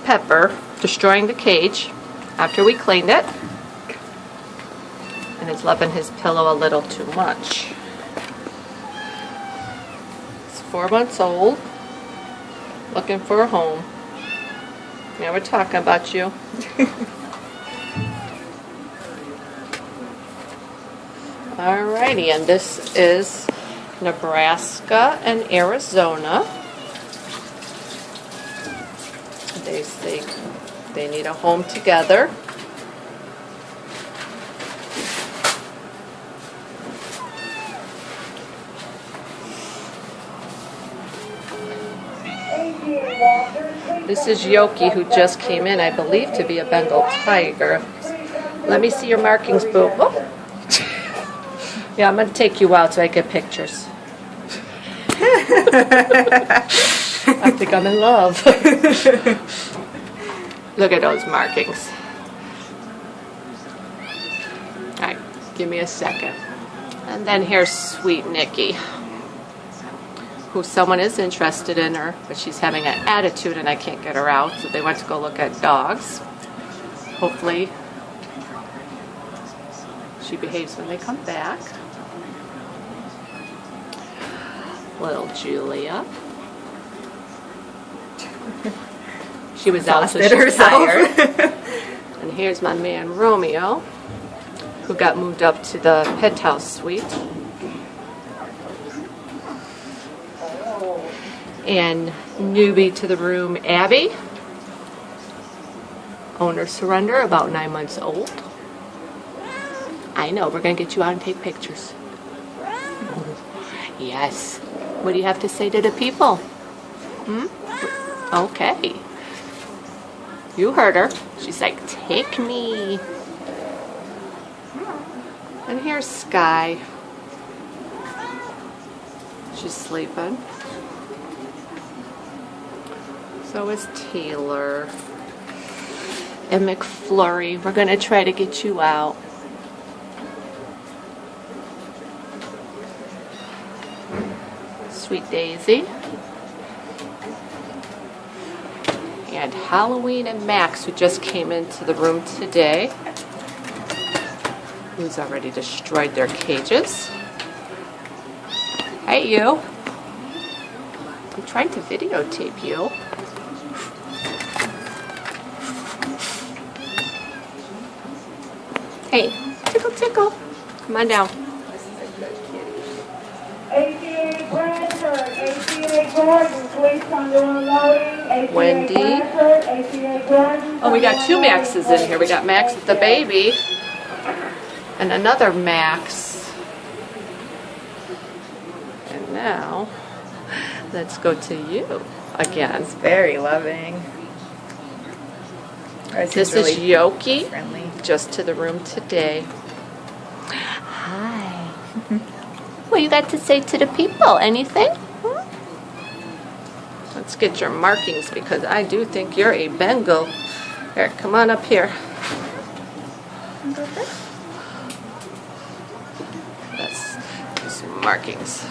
Pepper destroying the cage after we cleaned it. And he's loving his pillow a little too much. He's 4 months old, looking for a home. Yeah, we're talking about you. Alrighty, and this is Nebraska and Arizona. They say they need a home together. This is Yoki, who just came in, I believe, to be a Bengal tiger. Let me see your markings, boo. Oh. Yeah, I'm going to take you out so I get pictures. I think I'm in love. Look at those markings. Alright, give me a second. And then here's sweet Nikki, who someone is interested in her, but she's having an attitude and I can't get her out, so they went to go look at dogs. Hopefully she behaves when they come back. Little Julia. She was out, so she's tired. And here's my man Romeo, who got moved up to the penthouse suite. And newbie to the room, Abby. Owner surrender, about 9 months old. I know, we're going to get you out and take pictures. Yes. What do you have to say to the people? Okay. You heard her. She's like, take me. And here's Sky. She's sleeping. So is Taylor. And McFlurry. We're going to try to get you out. Sweet Daisy. And Halloween and Max, who just came into the room today. Who's already destroyed their cages. Hey, you. I'm trying to videotape you. Hey, tickle, tickle. Come on down. Wendy. Oh, we got 2 Maxes in here. We got Max with the baby and another Max. And now, let's go to you again. It's very loving. This is Yoki, just to the room today. Hi. What you got to say to the people? Anything? Let's get your markings, because I do think you're a Bengal. Here, come on up here. Let's do some markings.